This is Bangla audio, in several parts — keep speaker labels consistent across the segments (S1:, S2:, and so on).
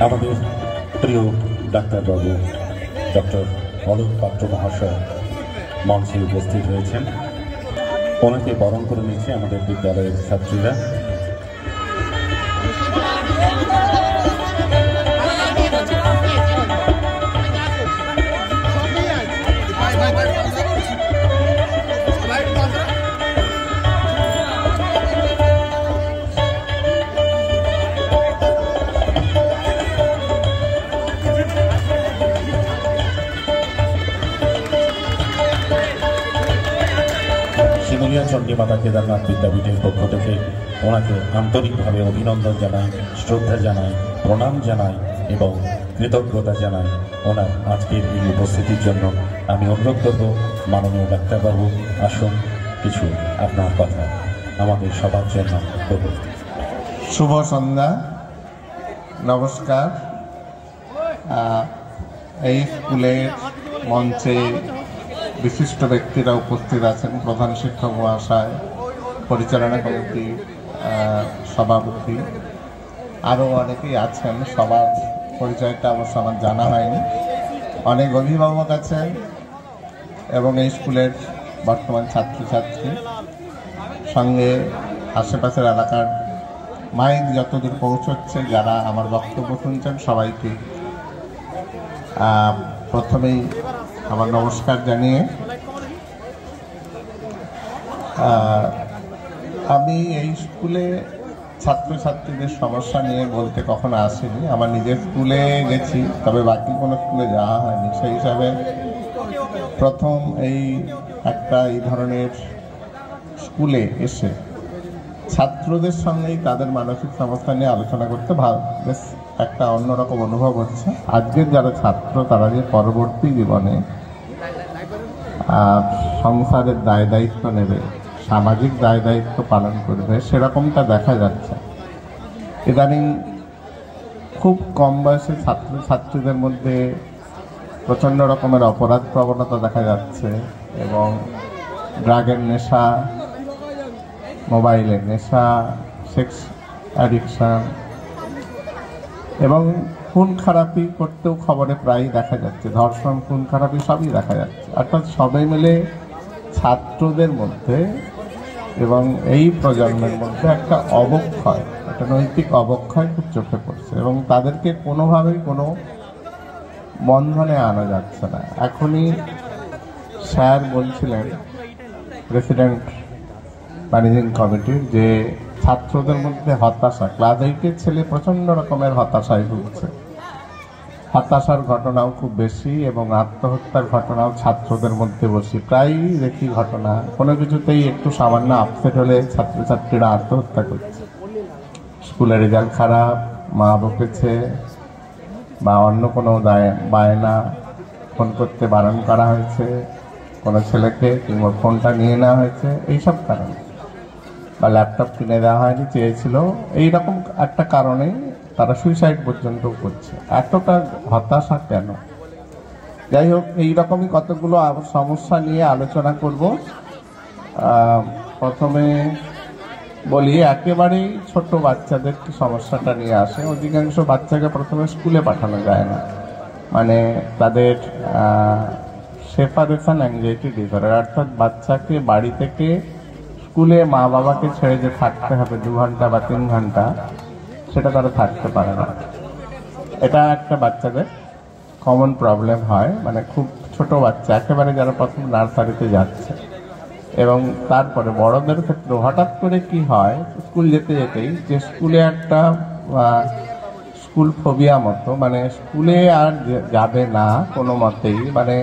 S1: আমাদের প্রিয় ডাক্তারবাবু ডক্টর অলোক পাত্র মহাশয় মঞ্চে উপস্থিত হয়েছেন। ওনাকে বরণ করে নিয়েছে আমাদের বিদ্যালয়ের ছাত্রীরা। শিমুলিয়া চণ্ডীমাতা কেদারনাথ বিদ্যাপীঠের পক্ষ থেকে ওনাকে আন্তরিকভাবে অভিনন্দন জানাই, শ্রদ্ধা জানাই, প্রণাম জানাই এবং কৃতজ্ঞতা জানাই ওনার আজকের এই উপস্থিতির জন্য। আমি অনুরোধ করব মাননীয় ডাক্তারবাবু আসুন, কিছু আপনার কথা আমাদের সবার জন্য করব।
S2: শুভ সন্ধ্যা, নমস্কার। এই স্কুলের মঞ্চে বিশিষ্ট ব্যক্তিরা উপস্থিত আছেন। প্রধান শিক্ষক মহাশয়, পরিচালনা কমিটি সভাপতি, আরও অনেকেই আছেন। সবার পরিচয়টা অবশ্য আমার জানা হয়নি। অনেক অভিভাবক আছেন এবং এই স্কুলের বর্তমান ছাত্রছাত্রী, সঙ্গে আশেপাশের এলাকার মাইক যতদূর পৌঁছচ্ছে, যারা আমার বক্তব্য শুনছেন, সবাইকে প্রথমেই আমার নমস্কার জানিয়ে আমি এই স্কুলে ছাত্রছাত্রীদের সমস্যা নিয়ে বলতে কখনো আসিনি। আমার নিজের স্কুলে গেছি, তবে বাকি কোনো স্কুলে যাওয়া হয়নি। সেই হিসাবে প্রথম এই ধরনের স্কুলে এসে ছাত্রদের সঙ্গেই তাদের মানসিক সমস্যা নিয়ে আলোচনা করতে বেশ একটা অন্যরকম অনুভব হচ্ছে। আজকের যারা ছাত্র, তারা যে পরবর্তী জীবনে সংসারের দায় দায়িত্ব নেবে, সামাজিক দায় দায়িত্ব পালন করবে, সেরকমটা দেখা যাচ্ছে। ইদানিং খুব কম বয়সে ছাত্রছাত্রীদের মধ্যে প্রচণ্ড রকমের অপরাধ প্রবণতা দেখা যাচ্ছে এবং ড্রাগের নেশা, মোবাইলের নেশা, সেক্স অ্যাডিকশন এবং খুন খারাপি করতেও খবরে প্রায়ই দেখা যাচ্ছে। ধর্ষণ, খুন খারাপি সবই দেখা যাচ্ছে। অর্থাৎ সবাই মিলে ছাত্রদের মধ্যে এবং এই প্রজন্মের মধ্যে একটা অবক্ষয়, একটা নৈতিক অবক্ষয় খুব চোখে পড়ছে এবং তাদেরকে কোনোভাবেই কোনো বন্ধনে আনা যাচ্ছে না। এখনই স্যার বলছিলেন, প্রেসিডেন্ট ম্যানেজিং কমিটির, যে ছাত্রদের মধ্যে হতাশা, ক্লাস 8-এর ছেলে প্রচণ্ড রকমের হতাশায় ভুগছে। হতাশার ঘটনাও খুব বেশি এবং আত্মহত্যার ঘটনাও ছাত্রদের মধ্যে বেশি। প্রায়ই দেখি ঘটনা, কোনো কিছুতেই একটু সামান্য আপসেট হলে ছাত্রছাত্রীরা আত্মহত্যা করছে। স্কুলের রেজাল্ট খারাপ, মা বকেছে, বা অন্য কোনো বায়না, ফোন করতে বারণ করা হয়েছে কোনো ছেলেকে, কিংবা ফোনটা নিয়ে নেওয়া হয়েছে, এইসব কারণে, বা ল্যাপটপ কিনে দেওয়া হয়নি, চেয়েছিল, এইরকম একটা কারণে তারা সুইসাইড পর্যন্ত করছে। এতটা হতাশা কেন? যাই হোক, এইরকমই কতগুলো সমস্যা নিয়ে আলোচনা করব। প্রথমে বলি, একেবারেই ছোট বাচ্চাদের সমস্যাটা নিয়ে আসে। অধিকাংশ বাচ্চাকে প্রথমে স্কুলে পাঠানো যায় না, মানে তাদের সেপারেশন অ্যাংজাইটি ডিসঅর্ডার, অর্থাৎ বাচ্চাকে বাড়ি থেকে স্কুলে মা বাবাকে ছেড়ে যে থাকতে হবে 2 ঘন্টা বা 3 ঘন্টা, সেটা তারা থাকতে পারে না। এটা একটা বাচ্চাদের কমন প্রবলেম হয়, মানে খুব ছোট বাচ্চা, একেবারে যারা প্রথম নার্সারিতে যাচ্ছে। এবং তারপরে বড়দের ক্ষেত্রে হঠাৎ করে কি হয়, স্কুল যেতে যেতেই যে স্কুলে একটা স্কুল ফোবিয়া মতো, মানে স্কুলে আর যাবে না কোনো মতেই, মানে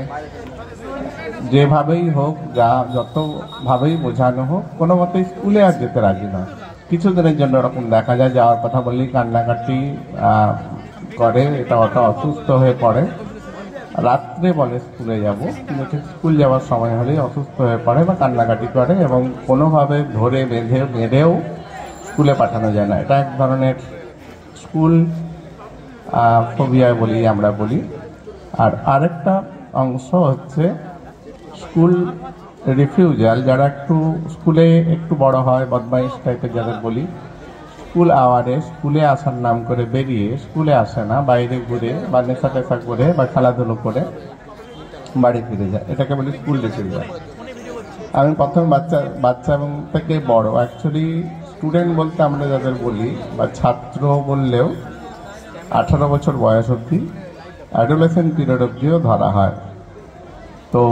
S2: যেভাবেই হোক, যতভাবেই বোঝানো হোক, কোনো মতেই স্কুলে আর যেতে রাজি না। কিছুদিনের জন্য এরকম দেখা যায়, যাওয়ার কথা বললেই কান্নাকাটি করে, এটা অসুস্থ হয়ে পড়ে। রাত্রে বলে স্কুলে যাব, কিন্তু ঠিক স্কুল যাওয়ার সময় হলেই অসুস্থ হয়ে পড়ে বা কান্নাকাটি করে এবং কোনোভাবে ধরে বেঁধেও স্কুলে পাঠানো যায় না। এটা এক ধরনের স্কুল ফোবিয়া বলি আমরা বলি। আর আরেকটা অংশ হচ্ছে স্কুল রিফিউজাল, যারা একটু স্কুলে একটু বড় হয়, বদমাইশ টাইপের যাদের বলি, স্কুল আওয়ারে স্কুলে আসার নাম করে বেরিয়ে স্কুলে আসে না, বাইরে ঘুরে বা নেশা টেশা করে বা খেলাধুলো করে বাড়ি ফিরে যায়, এটাকে বলি স্কুল ডিসিপ্লিন। আমি প্রথম বাচ্চা এবং থেকে বড়, অ্যাকচুয়ালি স্টুডেন্ট বলতে আমরা যাদের বলি বা ছাত্র বললেও 18 বছর বয়স অবধি, অ্যাডোলেসেন্ট পিরিয়ড অবধিও ধরা হয়। তো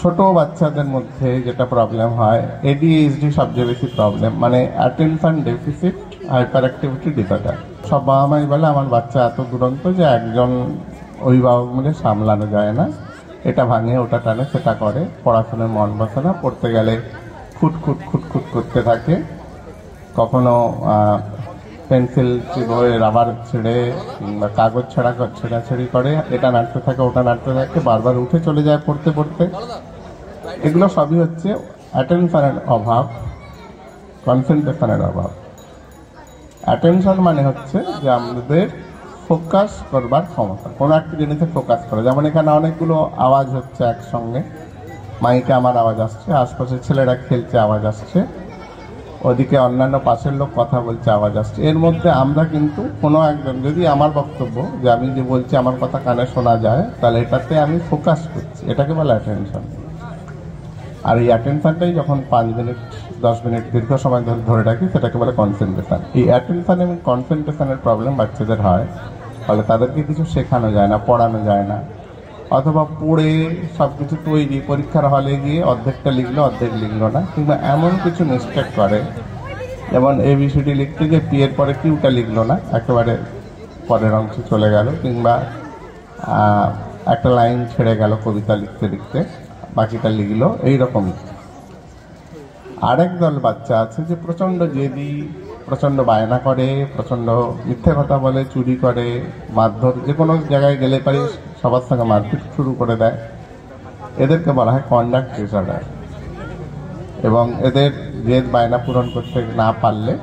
S2: ছোট বাচ্চাদের মধ্যে যেটা প্রবলেম হয়, এডিএইচডি সবচেয়ে বেশি প্রবলেম, মানে attention deficit hyper activity disorder. সব বাবা মাই বলে আমার বাচ্চা এত দুরন্ত যে একজন অভিভাবক মিলে সামলানো যায় না, এটা ভাঙে ওটা টানে সেটা করে, পড়াশোনায় মন বসে না, পড়তে গেলে খুটখুট খুটখুট করতে থাকে, কখনো পেন্সিল চিবোয় রাবার ছেড়ে কিংবা কাগজ ছেড়াছেড়ি করে, এটা নাড়তে থাকে ওটা নাড়তে থাকে, বারবার উঠে চলে যায় পড়তে পড়তে। এগুলো সবই হচ্ছে অ্যাটেনশনের অভাব, কনসেন্ট্রেশনের অভাব। অ্যাটেনশন মানে হচ্ছে যে আমাদের ফোকাস করবার ক্ষমতা, কোনো একটা জিনিসে ফোকাস করে। যেমন এখানে অনেকগুলো আওয়াজ হচ্ছে একসঙ্গে, মাইকে আমার আওয়াজ আসছে, আশপাশের ছেলেরা খেলছে আওয়াজ আসছে, ওদিকে অন্যান্য পাশের লোক কথা বলছে আওয়াজ আসছে। এর মধ্যে আমরা কিন্তু কোনো একজন, যদি আমার বক্তব্য যে আমি যে বলছি আমার কথা কানে শোনা যায়, তাহলে এটাতে আমি ফোকাস করছি, এটাকে বলে অ্যাটেনশন। আর এই অ্যাটেনশনটাই যখন 5 মিনিট 10 মিনিট দীর্ঘ সময় ধরে রাখি, সেটাকে বলে কনসেন্ট্রেশন। এই অ্যাটেনশন এবং কনসেন্ট্রেশনের প্রবলেম বাচ্চাদের হয়, ফলে তাদেরকে কিছু শেখানো যায় না, পড়ানো যায় না, অথবা পড়ে সব কিছু তৈরি, পরীক্ষার হলে গিয়ে অর্ধেকটা লিখলো অর্ধেক লিখলো না, কিংবা এমন কিছু মিস্টেক করে, যেমন ABCD লিখতে গিয়ে পি এর পরে কিউটা লিখলো না, একেবারে পরের অংশে চলে গেল, কিংবা একটা লাইন ছেড়ে গেল কবিতা লিখতে লিখতে, বাকিটা লিখলো, এইরকমই। আরেক দল বাচ্চা আছে যে প্রচণ্ড জেদি, প্রচণ্ড বায়না করে, প্রচণ্ড মিথ্যে কথা বলে, চুরি করে, মারধর, যে কোনো জায়গায় গেলে পারে সবার সঙ্গে মারপিট শুরু করে দেয়। এদেরকে বলা হয় কন্ডাক্ট ডিসঅর্ডার। এবং এদের জেদ বায়না পূরণ করতে না পারলে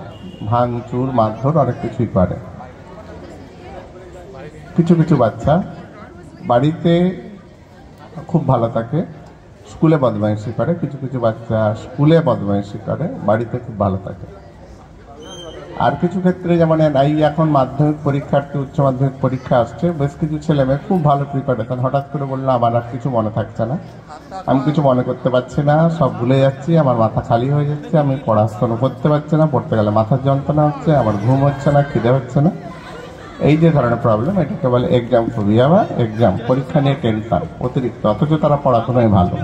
S2: ভাঙচুর, মারধর অনেক কিছুই করে। কিছু কিছু বাচ্চা বাড়িতে খুব ভালো থাকে, স্কুলে বদমাইশি করে, কিছু কিছু বাচ্চা স্কুলে বদমাইশি করে, বাড়িতে খুব ভালো থাকে। আর কিছু ক্ষেত্রে যেমন এই এখন মাধ্যমিক পরীক্ষার্থী, উচ্চ মাধ্যমিক পরীক্ষা আসছে, বেশ কিছু ছেলে মেয়ে খুব ভালো প্রিপারেশন, হঠাৎ করে বললো আমার আর কিছু মনে থাকছে না, আমি কিছু মনে করতে পারছি না, সব ভুলে যাচ্ছি, আমার মাথা খালি হয়ে যাচ্ছে, আমি পড়াশোনা করতে পারছি না, পড়তে গেলে মাথার যন্ত্রণা হচ্ছে, আমার ঘুম হচ্ছে না, খিদে হচ্ছে না। এই যে ধরনের প্রবলেম, এটাকে বলে এক্সাম ফোবিয়া বা এক্সাম, পরীক্ষা নিয়ে টেনশন অতিরিক্ত, অথচ তারা পড়াশোনায় ভালো।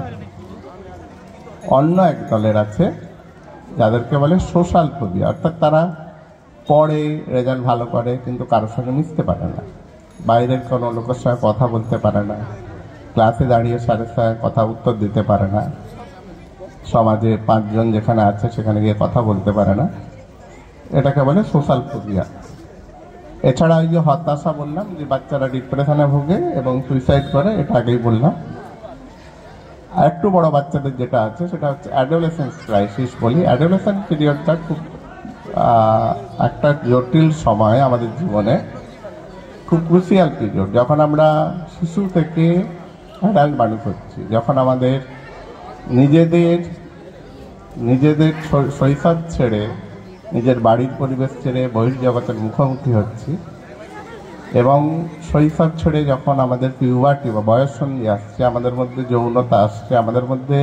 S2: অন্য এক দলের আছে যাদেরকে বলে সোশ্যাল ফোবিয়া, অর্থাৎ তারা পড়ে, রেজাল্ট ভালো করে, কিন্তু কারোর সঙ্গে মিশতে পারে না, বাইরের কোনো লোকের সঙ্গে কথা বলতে পারে না, ক্লাসে দাঁড়িয়ে স্যারের সঙ্গে কথা উত্তর দিতে পারে না, সমাজে 5 জন যেখানে আছে সেখানে গিয়ে কথা বলতে পারে না, এটাকে বলে সোশ্যাল ফোবিয়া। এছাড়া ওই যে হতাশা বললাম, যে বাচ্চারা ডিপ্রেশনে ভোগে এবং সুইসাইড করে, এটা আগেই বললাম। আর একটু বড় বাচ্চাদের যেটা আছে সেটা হচ্ছে অ্যাডোলেসেন্স ক্রাইসিস বলি। অ্যাডোলেসেন্ট পিরিয়ডটা খুব একটা জটিল সময় আমাদের জীবনে, খুব ক্রুশিয়াল পিরিয়ড, যখন আমরা শিশু থেকে অ্যাডাল্ট মানুষ হচ্ছি, যখন আমাদের নিজেদের শৈশব ছেড়ে, নিজের বাড়ির পরিবেশ ছেড়ে বহির্জগতের মুখোমুখি হচ্ছি, এবং শৈশব ছেড়ে যখন আমাদের পিউবার্টি বা বয়ঃসন্ধি আসছে, আমাদের মধ্যে যৌনতা আসছে, আমাদের মধ্যে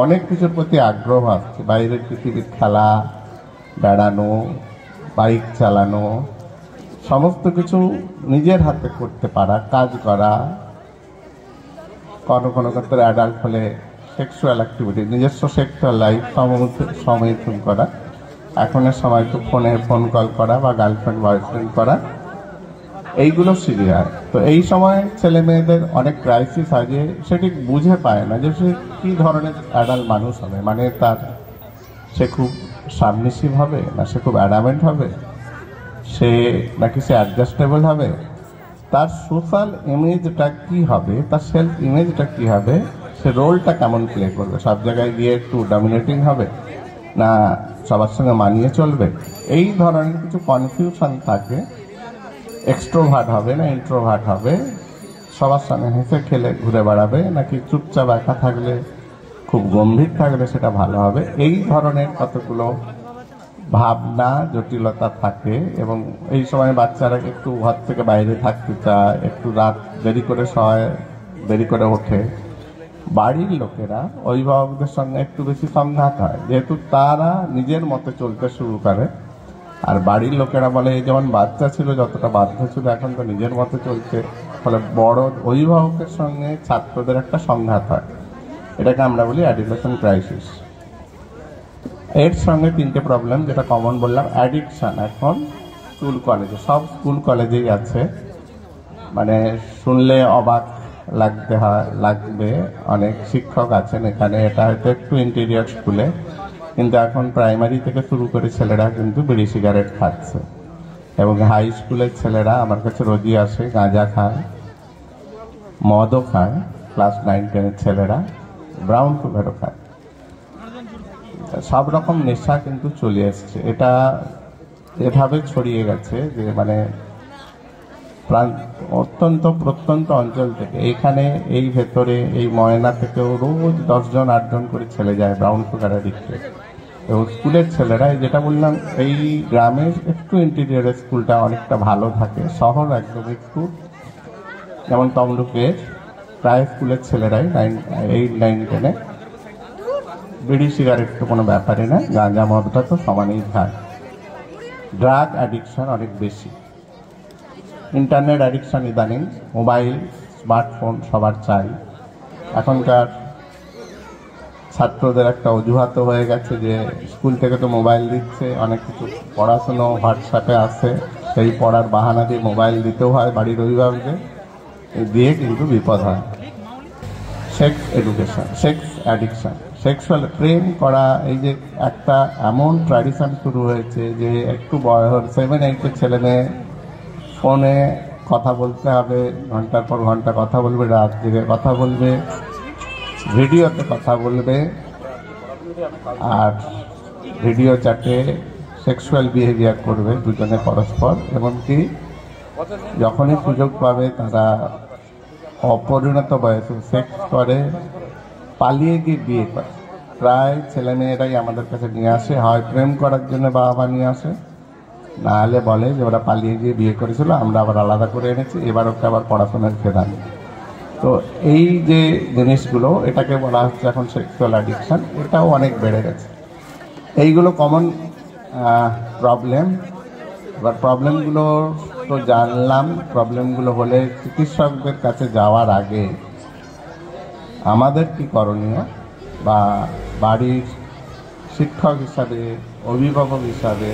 S2: অনেক কিছুর প্রতি আগ্রহ আসছে, বাইরের পৃথিবীর খেলা, বেড়ানো, বাইক চালানো, সমস্ত কিছু নিজের হাতে করতে পারা, কাজ করা, কোনো ক্ষেত্রে অ্যাডাল্ট হলে সেক্সুয়াল অ্যাক্টিভিটি, নিজস্ব সেক্সুয়াল লাইফ সমর্থন করা, এখনের সময় তো ফোন কল করা বা গার্লফ্রেন্ড বয়ফ্রেন্ড করা, এইগুলো সিরিয়াস। তো এই সময় ছেলে মেয়েদের অনেক ক্রাইসিস হয় যে সে ঠিক বুঝে পায় না যে সে কী ধরনের অ্যাডাল্ট মানুষ হবে, মানে সে খুব সাবমিসিভ হবে, না সে খুব অ্যাডামেন্ট হবে, নাকি সে অ্যাডজাস্টেবল হবে, তার সোশ্যাল ইমেজটা কি হবে, তার সেলফ ইমেজটা কি হবে, সে রোলটা কেমন প্লে করবে, সব জায়গায় গিয়ে একটু ডমিনেটিং হবে না সবার সঙ্গে মানিয়ে চলবে, এই ধরনের কিছু কনফিউশন থাকে। এক্সট্রোভার্ট হবে না ইন্ট্রোভার্ট হবে, সবার সঙ্গে হেসে খেলে ঘুরে বেড়াবে, নাকি চুপচাপ একা থাকলে, খুব গম্ভীর থাকলে সেটা ভালো হবে, এই ধরনের কতগুলো ভাবনা জটিলতা থাকে এবং এই সময় বাচ্চারা একটু ঘর থেকে বাইরে থাকতে চায়, একটু রাত দেরি করে শোয়, দেরি করে ওঠে। বাড়ির লোকেরা অভিভাবকদের সঙ্গে একটু বেশি সংঘাত হয়, যেহেতু তারা নিজের মতে চলতে শুরু করে। আর বাড়ির লোকেরা বলে এই যেমন বাচ্চা ছিল যতটা বাধ্য ছিল, এখন তো নিজের মতে চলছে। ফলে বড় অভিভাবকের সঙ্গে ছাত্রদের একটা সংঘাত হয়, এটাকে আমরা বলি অ্যাডিকশন ক্রাইসিস। এর সঙ্গে তিনটে প্রবলেম, যেটা কমন বললাম। অ্যাডিকশন এখন স্কুল কলেজে, সব স্কুল কলেজেই আছে, মানে শুনলে অবাক লাগবে। অনেক শিক্ষক আছেন এখানে, এটা হয়তো একটু ইন্টেরিয়র স্কুলে, কিন্তু এখন প্রাইমারি থেকে শুরু করে ছেলেরা কিন্তু বিড়ি সিগারেট খাচ্ছে। এবং হাই স্কুলের ছেলেরা আমার কাছে রোজই আসে, গাঁজা খায়, মদও খায়। ক্লাস 9-10 ছেলেরা ব্রাউন সুগারও খায়। সব রকম নেশা কিন্তু চলে এসছে। এটা এভাবে ছড়িয়ে গেছে যে মানে অত্যন্ত প্রত্যন্ত অঞ্চল থেকে, এইখানে এই ভেতরে এই ময়না থেকেও রোজ 10 জন 8 জন করে ছেলে যায় ব্রাউন সুগারের দিকে। এবং স্কুলের ছেলেরা, যেটা বললাম, এই গ্রামের একটু ইন্টেরিয়রের স্কুলটা অনেকটা ভালো থাকে, শহর একদম একটু, যেমন তমলুকের প্রায় স্কুলের ছেলেরাই 8, 9, 10-এ বিড়ি সিগারেট তো কোনো ব্যাপারই না, গাঁজা মদটা তো সমানেই খায়। ড্রাগ অ্যাডিকশন অনেক বেশি, ইন্টারনেট অ্যাডিকশন ইদানিং, মোবাইল স্মার্টফোন সবার চাই। এখনকার ছাত্রদের একটা অজুহাত হয়ে গেছে যে স্কুল থেকে তো মোবাইল দিচ্ছে, অনেক কিছু পড়াশুনো হোয়াটসঅ্যাপে আসে, সেই পড়ার বাহানা দিয়ে মোবাইল দিতেও হয় বাড়ির অভিভাবকদের, দিয়ে কিন্তু বিপদ হয়। Sex education, sex addiction, sexual প্রেম করা, এই যে একটা এমন ট্র্যাডিশন শুরু হয়েছে যে একটু বয়স 7-8-এর ছেলে মেয়ে ফোনে কথা বলতে হবে, ঘন্টার পর ঘন্টা কথা বলবে, রাত জেগে কথা বলবে, ভিডিওতে কথা বলবে, আর ভিডিও চ্যাটে সেক্সুয়াল বিহেভিয়ার করবে দুজনে পরস্পর। এমনকি যখনই সুযোগ পাবে তারা অপরিণত বয়সে সেক্স করে, পালিয়ে গিয়ে বিয়ে করে। প্রায় ছেলেমেয়েরাই আমাদের কাছে নিয়ে আসে, হয় প্রেম করার জন্য বাবা মা নিয়ে আসে, না হলে বলে যে ওরা পালিয়ে গিয়ে বিয়ে করেছিল, আমরা আবার আলাদা করে এনেছি, এবার ওকে আবার পড়াশোনার ফেরান। তো এই যে জিনিসগুলো, এটাকে বলা হচ্ছে এখন সেক্সুয়াল অ্যাডিকশন, এটাও অনেক বেড়ে গেছে। এইগুলো কমন প্রবলেম। এবার প্রবলেমগুলো তো জানলাম, প্রবলেমগুলো হলে চিকিৎসকদের কাছে যাওয়ার আগে আমাদের কি করণীয়, বা বাড়ির শিক্ষক হিসাবে, অভিভাবক হিসাবে,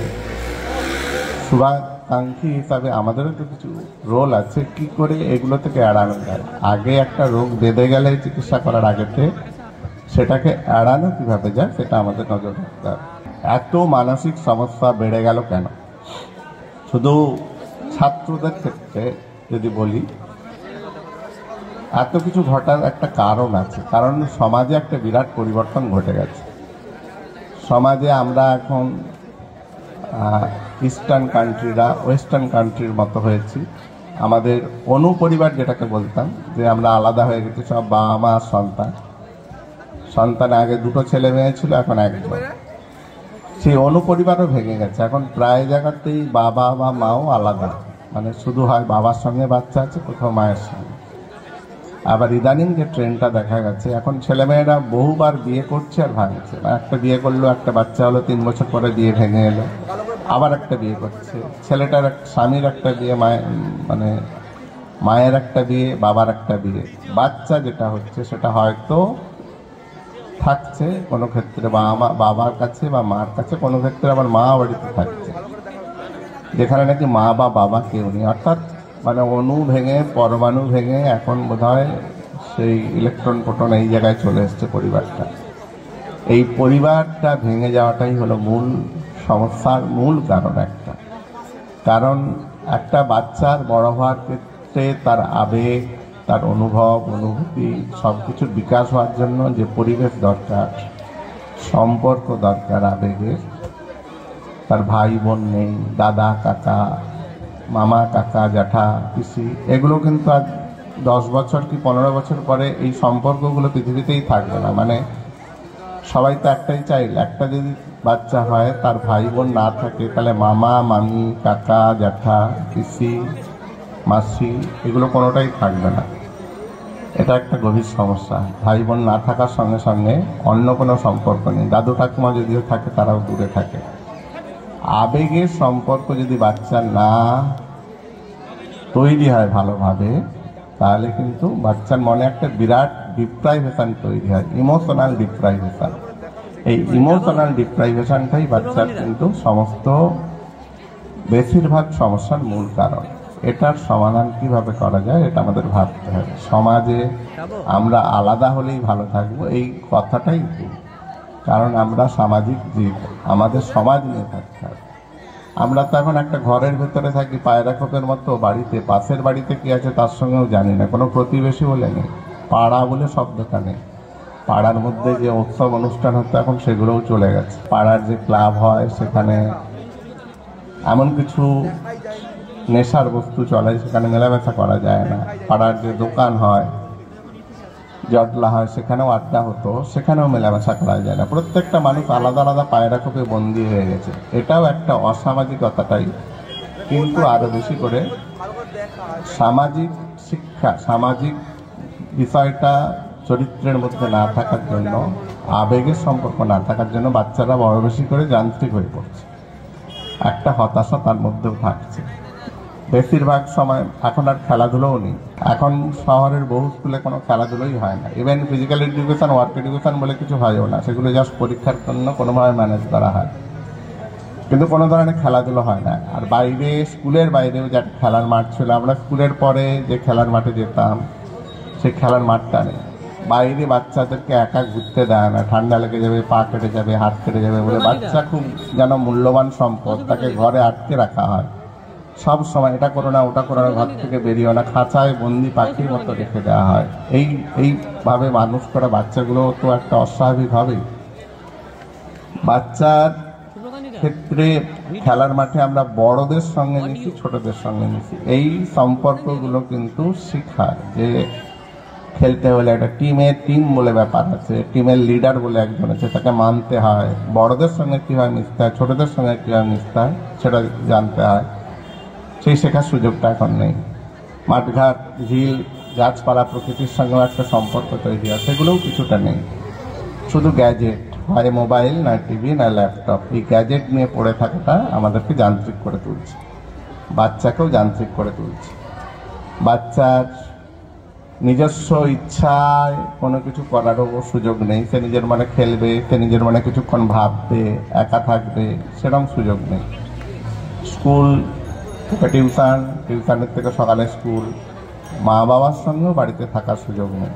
S2: শুভাকাঙ্ক্ষী হিসাবে আমাদেরও তো কিছু রোল আছে, কি করে এগুলো থেকে এড়ানো যায়। আগে একটা রোগ বেঁধে গেলে চিকিৎসা করার আগেতে সেটাকে এড়ানো কিভাবে যায় সেটা আমাদের নজর রাখতে হবে। এত মানসিক সমস্যা বেড়ে গেল কেন? শুধু ছাত্রদের ক্ষেত্রে যদি বলি, এত কিছু ঘটার একটা কারণ আছে, কারণ সমাজে একটা বিরাট পরিবর্তন ঘটে গেছে। সমাজে আমরা এখন ইস্টার্ন কান্ট্রিরা ওয়েস্টার্ন কান্ট্রির মতো হয়েছি। আমাদের অনুপরিবার যেটাকে বলতাম, যে আমরা আলাদা হয়ে গেছি, সব বাবা মা সন্তান আগে 2 ছেলে মেয়ে ছিল, এখন 1 জন। সেই অনুপরিবারও ভেঙে গেছে। এখন প্রায় জায়গাতেই বাবা বা মাও আলাদা, মানে শুধু হয় বাবার সঙ্গে বাচ্চা আছে, কোথাও মায়ের সঙ্গে। আবার ইদানিং যে ট্রেন্ডটা দেখা গেছে, এখন ছেলেমেয়েরা বহুবার বিয়ে করছে আর ভাঙছে। একটা বিয়ে করলো, একটা বাচ্চা হলো, 3 বছর পরে বিয়ে ভেঙে এলো, আবার একটা বিয়ে করছে। ছেলেটার স্বামীর একটা বিয়ে, মানে মায়ের একটা বিয়ে, বাবার একটা বিয়ে। বাচ্চা যেটা হচ্ছে সেটা হয়তো থাকছে কোনো ক্ষেত্রে বাবার কাছে বা মার কাছে, কোনো ক্ষেত্রে আবার মা বাড়িতে থাকছে, যেখানে নাকি মা বা বাবা কেউ নেই। অর্থাৎ মানে অণু ভেঙে, পরমাণু ভেঙে এখন বোধহয় সেই ইলেকট্রন প্রোটন এই জায়গায় চলে এসছে পরিবারটা। এই পরিবারটা ভেঙে যাওয়াটাই হলো মূল সমস্যার মূল কারণ। কারণ একটা বাচ্চার বড় হওয়ার ক্ষেত্রে তার আবেগ, তার অনুভব, অনুভূতি সব কিছুর বিকাশ হওয়ার জন্য যে পরিবেশ দরকার, সম্পর্ক দরকার আবেগের, তার ভাই বোন নেই, দাদা কাকা, মামা কাকা, জ্যাঠা পিসি, এগুলো কিন্তু আজ 10 বছর কি 15 বছর পরে এই সম্পর্কগুলো পৃথিবীতেই থাকবে না। মানে সবাই তো একটাই চাইল, একটা যদি বাচ্চা হয় তার ভাই বোন না থাকে তাহলে মামা মামি কাকা জ্যাঠা পিসি মাসি এগুলো কোনোটাই থাকবে না। এটা একটা গভীর সমস্যা। ভাই বোন না থাকার সঙ্গে সঙ্গে অন্য কোনো সম্পর্ক নেই। দাদু ঠাকুমা যদিও থাকে তারাও দূরে থাকে। আবেগের সম্পর্ক যদি বাচ্চা না তৈরি হয় ভালোভাবে, তাহলে কিন্তু বাচ্চার মনে একটা বিরাট ডিপ্রাইভেশন তৈরি হয়, ইমোশনাল ডিপ্রাইভেশন। এই ইমোশনাল ডিপ্রাইভেশনটাই বাচ্চার কিন্তু সমস্ত বেশিরভাগ সমস্যার মূল কারণ। এটার সমাধান কিভাবে করা যায় এটা আমাদের ভাবতে হবে। সমাজে আমরা আলাদা হলেই ভালো থাকবো এই কথাটাই ভুল, কারণ আমরা সামাজিক জীব, আমাদের সমাজ নিয়ে থাকতে হবে। আমরা তো এখন একটা ঘরের ভেতরে থাকি পায়রা খোপের মতো, বাড়িতে পাশের বাড়িতে কি আছে তার সঙ্গেও জানি না, কোনো প্রতিবেশী বলে নেই, পাড়া বলে শব্দটা নেই। পাড়ার মধ্যে যে উৎসব অনুষ্ঠান হতো এখন সেগুলোও চলে গেছে। পাড়ার যে ক্লাব হয় সেখানে এমন কিছু নেশার বস্তু চলে সেখানে মেলামেশা করা যায় না। পাড়ার যে দোকান হয় জটলা হয় সেখানেও আড্ডা হতো, সেখানেও মেলামেশা করা যায় না। প্রত্যেকটা মানুষ আলাদা আলাদা পায়রা খোপে বন্দী হয়ে গেছে। এটাও একটা অসামাজিকতাটাই, কিন্তু আরো বেশি করে সামাজিক শিক্ষা, সামাজিক বিষয়টা চরিত্রের মধ্যে না থাকার জন্য, আবেগের সম্পর্ক না থাকার জন্য বাচ্চারা বড় বেশি করে যান্ত্রিক হয়ে পড়ছে। একটা হতাশা তার মধ্যেও থাকছে। বেশিরভাগ সময় এখন আর খেলাধুলোও নেই। এখন শহরের বহু স্কুলে কোনো খেলাধুলোই হয় না। Even physical education, work education বলে কিছু হয়ও না, সেগুলো জাস্ট পরীক্ষার জন্য কোনোভাবে ম্যানেজ করা হয়, কিন্তু কোনো ধরনের খেলাধুলো হয় না। আর বাইরে, স্কুলের বাইরেও যে খেলার মাঠ ছিল, আমরা স্কুলের পরে যে খেলার মাঠে যেতাম সেই খেলার মাঠটা নেই। বাইরে বাচ্চাদেরকে একা ঘুরতে দেয় না, ঠান্ডা লেগে যাবে, পা কেটে যাবে, হাত কেটে যাবে বলে বাচ্চা খুব যেন মূল্যবান সম্পদ, তাকে ঘরে আটকে রাখা হয় সব সময়। এটা করো না, ওটা করো না, ঘর থেকে বেরিয়েও না, খাঁচায় বন্দি পাখির মতো রেখে দেওয়া হয়। এইভাবে মানুষ করা বাচ্চাগুলো তো একটা অস্বাভাবিক হবে। বাচ্চার ক্ষেত্রে খেলার মাঠে আমরা বড়দের সঙ্গে নিচ্ছি, ছোটদের সঙ্গে নিচ্ছি, এই সম্পর্কগুলো কিন্তু শেখায় যে খেলতে হলে একটা টিম বলে ব্যাপার আছে, টিমের লিডার বলে একজন আছে, তাকে মানতে হয়। বড়দের সঙ্গে কীভাবে মিশতে হয়, ছোটদের সঙ্গে কীভাবে মিশতে হয় সেটা জানতে হয়। সেই শেখার সুযোগটা এখন নেই। মাঠঘাট, ঝিল, গাছপালা, প্রকৃতির সঙ্গেও একটা সম্পর্ক তৈরি হয়, সেগুলোও কিছুটা নেই। শুধু গ্যাজেট, হয় মোবাইল, না টিভি, না ল্যাপটপ। এই গ্যাজেট নিয়ে পড়ে থাকাটা আমাদেরকে যান্ত্রিক করে তুলছে, বাচ্চাকেও যান্ত্রিক করে তুলছে। বাচ্চার নিজস্ব ইচ্ছায় কোনো কিছু করারও সুযোগ নেই। সে নিজের মনে খেলবে, সে নিজের মনে কিছুক্ষণ ভাববে, একা থাকবে, সেরকম সুযোগ নেই। স্কুল থেকে টিউশনের থেকে সকালে স্কুল, মা বাবার সঙ্গেও বাড়িতে থাকার সুযোগ নেই।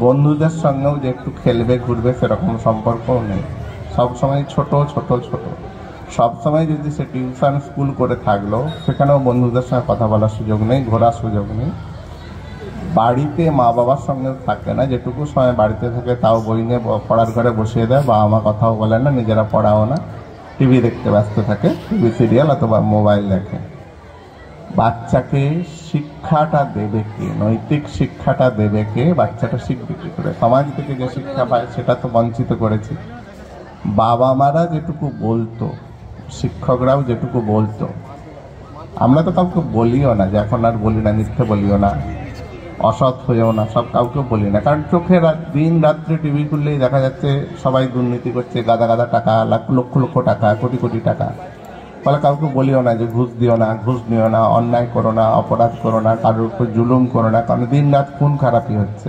S2: বন্ধুদের সঙ্গেও যে একটু খেলবে ঘুরবে সেরকম সম্পর্কও নেই। সবসময় ছোট ছোট ছোট। সবসময় যদি সে টিউশন স্কুল করে থাকলো, সেখানেও বন্ধুদের সঙ্গে কথা বলার সুযোগ নেই, ঘোরার সুযোগ নেই। বাড়িতে মা বাবার সঙ্গেও থাকে না, যেটুকু সময় বাড়িতে থাকে তাও বই নিয়ে পড়ার ঘরে বসিয়ে দেয়, বাবা মা কথাও বলে না, নিজেরা পড়াও না, টিভি দেখতে ব্যস্ত থাকে, টিভি সিরিয়াল অথবা মোবাইল দেখে। বাচ্চাকে শিক্ষাটা দেবে কে, নৈতিক শিক্ষাটা দেবে কে, বাচ্চাটা শিখবে কি করে? সমাজ থেকে যে শিক্ষা পায় সেটা তো বঞ্চিত করেছে। বাবা মারা যেটুকু বলতো, শিক্ষকরাও যেটুকু বলতো, আমরা তো কাউকে বলিও না, যে এখন আর বলি না, মিথ্যে বলিও না, অসৎ হয়েও না, সব কাউকে বলি না। কারণ চোখে দিন রাত্রে টিভি খুললেই দেখা যাচ্ছে সবাই দুর্নীতি করছে, গাদা গাদা টাকা, লক্ষ লক্ষ টাকা, কোটি কোটি টাকা। ফলে কাউকে বলিও না যে ঘুষ দিও না, ঘুষ নিও না, অন্যায় করো না, অপরাধ করো না, কারোর উপর জুলুম করো না, কারণ দিন রাত খুন খারাপি হচ্ছে।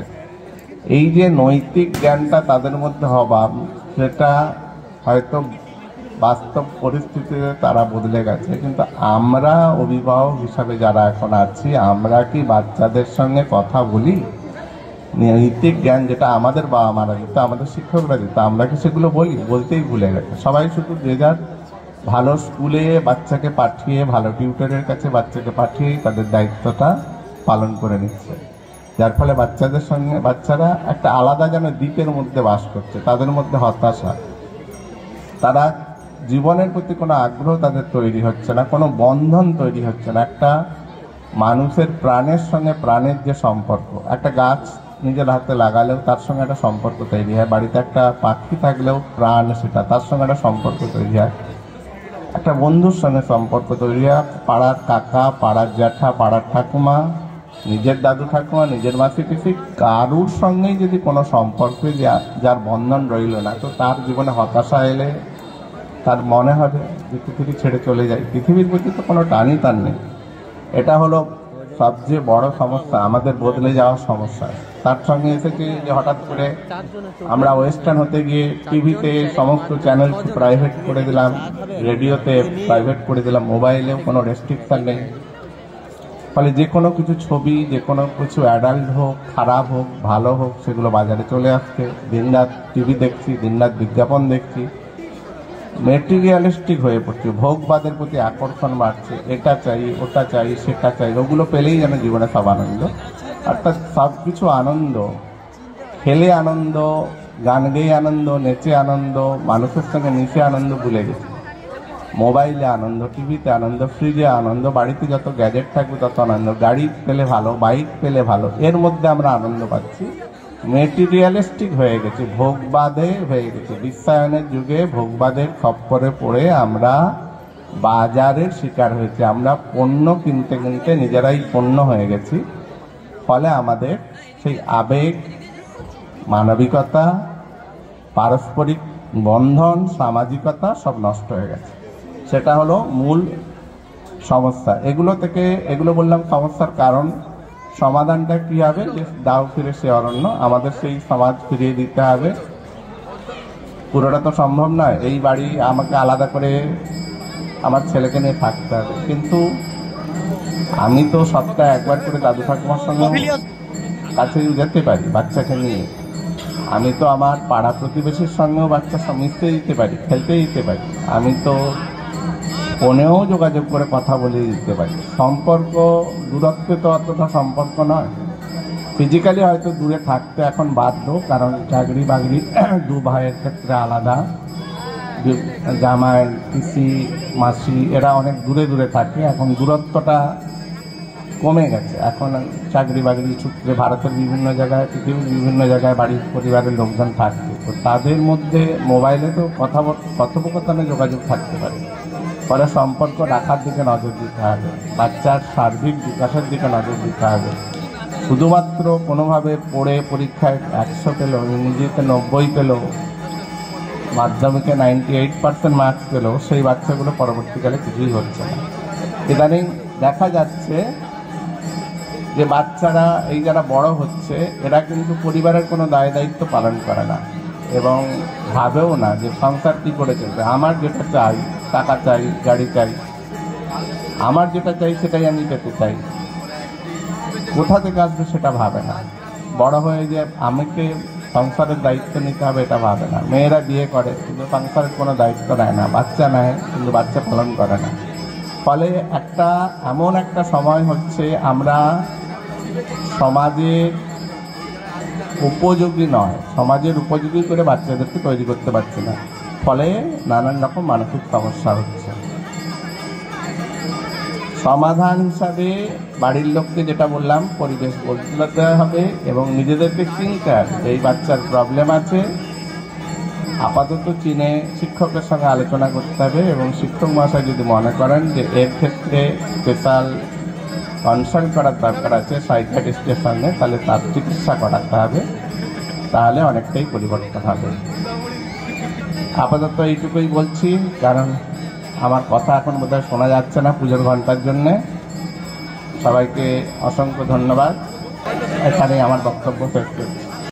S2: এই যে নৈতিক জ্ঞানটা তাদের মধ্যে অভাব, সেটা হয়তো বাস্তব পরিস্থিতিতে তারা বদলে গেছে। কিন্তু আমরা অভিভাবক হিসাবে যারা এখন আছি, আমরা কি বাচ্চাদের সঙ্গে কথা বলি? নৈতিক জ্ঞান যেটা আমাদের বাবা মারা দিত, আমাদের শিক্ষকরা দিত, আমরা কি সেগুলো বলি? বলতেই ভুলে গেছে সবাই। শুধু যে যার ভালো স্কুলে বাচ্চাকে পাঠিয়ে, ভালো টিউটরের কাছে বাচ্চাকে পাঠিয়ে তাদের দায়িত্বটা পালন করে নিচ্ছে, যার ফলে বাচ্চাদের সঙ্গে বাচ্চারা একটা আলাদা যেন দ্বীপের মধ্যে বাস করছে। তাদের মধ্যে হতাশা, তারা জীবনের প্রতি কোনো আগ্রহ তাদের তৈরি হচ্ছে না, কোনো বন্ধন তৈরি হচ্ছে না। একটা মানুষের প্রাণের সঙ্গে প্রাণের যে সম্পর্ক, একটা গাছ নিজের হাতে লাগালেও তার সঙ্গে একটা সম্পর্ক তৈরি হয়। বাড়িতে একটা পাখি থাকলেও প্রাণ সেটা, তার সঙ্গে একটা সম্পর্ক তৈরি হয়। একটা বন্ধুর সঙ্গে সম্পর্ক তৈরি হয়। পাড়ার কাকা, পাড়ার জ্যাঠা, পাড়ার ঠাকুমা, নিজের দাদু ঠাকুমা, নিজের মাসি পিসি, কারুর সঙ্গেই যদি কোনো সম্পর্কে যার বন্ধন রইল না, তো তার জীবনে হতাশা এলে তার মনে হবে যে পৃথিবী ছেড়ে চলে যায়। পৃথিবীর প্রতি তো কোনো টানই তার নেই। এটা হলো সবচেয়ে বড় সমস্যা, আমাদের বদলে যাওয়ার সমস্যা। তার সঙ্গে এসেছে যে হঠাৎ করে আমরা ওয়েস্টার্ন হতে গিয়ে টিভিতে সমস্ত চ্যানেল প্রাইভেট করে দিলাম, রেডিওতে প্রাইভেট করে দিলাম, মোবাইলেও কোনো রেস্ট্রিকশন নেই। ফলে যে কোনো কিছু ছবি, যে কোনো কিছু অ্যাডাল্ট হোক, খারাপ হোক, ভালো হোক, সেগুলো বাজারে চলে আসছে। দিনরাত টিভি দেখছি, দিনরাত বিজ্ঞাপন দেখছি, মেটেরিয়ালিস্টিক হয়ে পড়ছে, ভোগবাদের প্রতি আকর্ষণ বাড়ছে। এটা চাই, ওটা চাই, সেটা চাই, ওগুলো পেলেই যেন জীবনে সব আনন্দ। অর্থাৎ সব কিছু আনন্দ, খেলে আনন্দ, গান গেয়ে আনন্দ, নেচে আনন্দ, মানুষের সঙ্গে মিশে আনন্দ ভুলে গেছে। মোবাইলে আনন্দ, টিভিতে আনন্দ, ফ্রিজে আনন্দ, বাড়িতে যত গ্যাজেট থাকবে তত আনন্দ, গাড়ি পেলে ভালো, বাইক পেলে ভালো, এর মধ্যে আমরা আনন্দ পাচ্ছি। মেটেরিয়ালিস্টিক হয়ে গেছে, ভোগবাদে হয়ে গেছে। বিশ্বায়নের যুগে ভোগবাদের খপ্পরে পড়ে আমরা বাজারের শিকার হয়েছে। আমরা পণ্য কিনতে কিনতে নিজেরাই পণ্য হয়ে গেছি। ফলে আমাদের সেই আবেগ, মানবিকতা, পারস্পরিক বন্ধন, সামাজিকতা সব নষ্ট হয়ে গেছে। সেটা হলো মূল সমস্যা। এগুলো বললাম সমস্যার কারণ। সমাধানটা কি হবে? যে দাও ফিরে সে অরণ্য, আমাদের সেই সমাজ ফিরিয়ে দিতে হবে। পুরোটা তো সম্ভব নয়, এই বাড়ি আমাকে আলাদা করে আমার ছেলেকে নিয়ে থাকতে হবে, কিন্তু আমি তো সপ্তাহে একবার করে দাদু ঠাকুমার সঙ্গে কাছে যেতে পারি বাচ্চাকে নিয়ে। আমি তো আমার পাড়া প্রতিবেশীর সঙ্গেও বাচ্চা মিশতে দিতে পারি, খেলতে দিতে পারি। আমি তো ফোনেও যোগাযোগ করে কথা বলে দিতে পারি। সম্পর্ক দূরত্বে তো অতটা সম্পর্ক নয়। ফিজিক্যালি হয়তো দূরে থাকতে এখন বাধ্য, কারণ চাকরি বাকরি দু ভাইয়ের ক্ষেত্রে আলাদা। জামাই, পিসি, মাসি এরা অনেক দূরে দূরে থাকে। এখন দূরত্বটা কমে গেছে। এখন চাকরি বাকরি সূত্রে ভারতের বিভিন্ন জায়গায়, পৃথিবীর বিভিন্ন জায়গায় বাড়ির পরিবারের লোকজন থাকছে। তো তাদের মধ্যে মোবাইলে তো কথোপকথনে যোগাযোগ থাকতে পারে। ফলে সম্পর্ক রাখার দিকে নজর দিতে হবে, বাচ্চার সার্বিক বিকাশের দিকে নজর দিতে হবে। শুধুমাত্র কোনোভাবে পড়ে পরীক্ষায় 100 পেল, ইংরেজিতে 90 পেল, মাধ্যমিকে 98% মার্কস পেল, সেই বাচ্চাগুলো পরবর্তীকালে কিছুই হচ্ছে না। ইদানিং দেখা যাচ্ছে যে বাচ্চারা এই যারা বড় হচ্ছে, এরা কিন্তু পরিবারের কোনো দায় দায়িত্ব পালন করে না এবং ভাবেও না যে সংসার কি করে চলবে। আমার যেটা চাই, টাকা চাই, গাড়ি চাই, আমার যেটা চাই সেটাই আমি পেতে চাই, কোথা থেকে আসবে সেটা ভাবে না। বড় হয়ে যে আমাকে সংসারের দায়িত্ব নিতে হবে এটা ভাবে না। মেয়েরা বিয়ে করে কিন্তু সংসারের কোনো দায়িত্ব নেয় না, বাচ্চা নেয় কিন্তু বাচ্চা পালন করে না। ফলে এমন একটা সময় হচ্ছে আমরা সমাজের উপযোগী নয়, সমাজের উপযোগী করে বাচ্চাদেরকে তৈরি করতে পারছি না। ফলে নানান রকম মানসিক সমস্যা হচ্ছে। সমাধান হিসাবে বাড়ির লোককে যেটা বললাম, পরিবেশ বদলাতে হবে এবং নিজেদেরকে চিনতে হবে এই বাচ্চার প্রবলেম আছে। আপাতত চিনে শিক্ষকের সঙ্গে আলোচনা করতে হবে এবং শিক্ষক মহাশয় যদি মনে করেন যে এর ক্ষেত্রে স্পেশাল কনসাল্ট করার দরকার আছে সাইকিয়াট্রিস্টের সঙ্গে, তাহলে তার চিকিৎসা করাতে হবে, তাহলে অনেকটাই পরিবর্তন হবে। আপাতত এইটুকুই বলছি, কারণ আমার কথা এখন বোধহয় শোনা যাচ্ছে না পুজোর ঘন্টার জন্যে। সবাইকে অসংখ্য ধন্যবাদ। এখানেই আমার বক্তব্য শেষ করছি।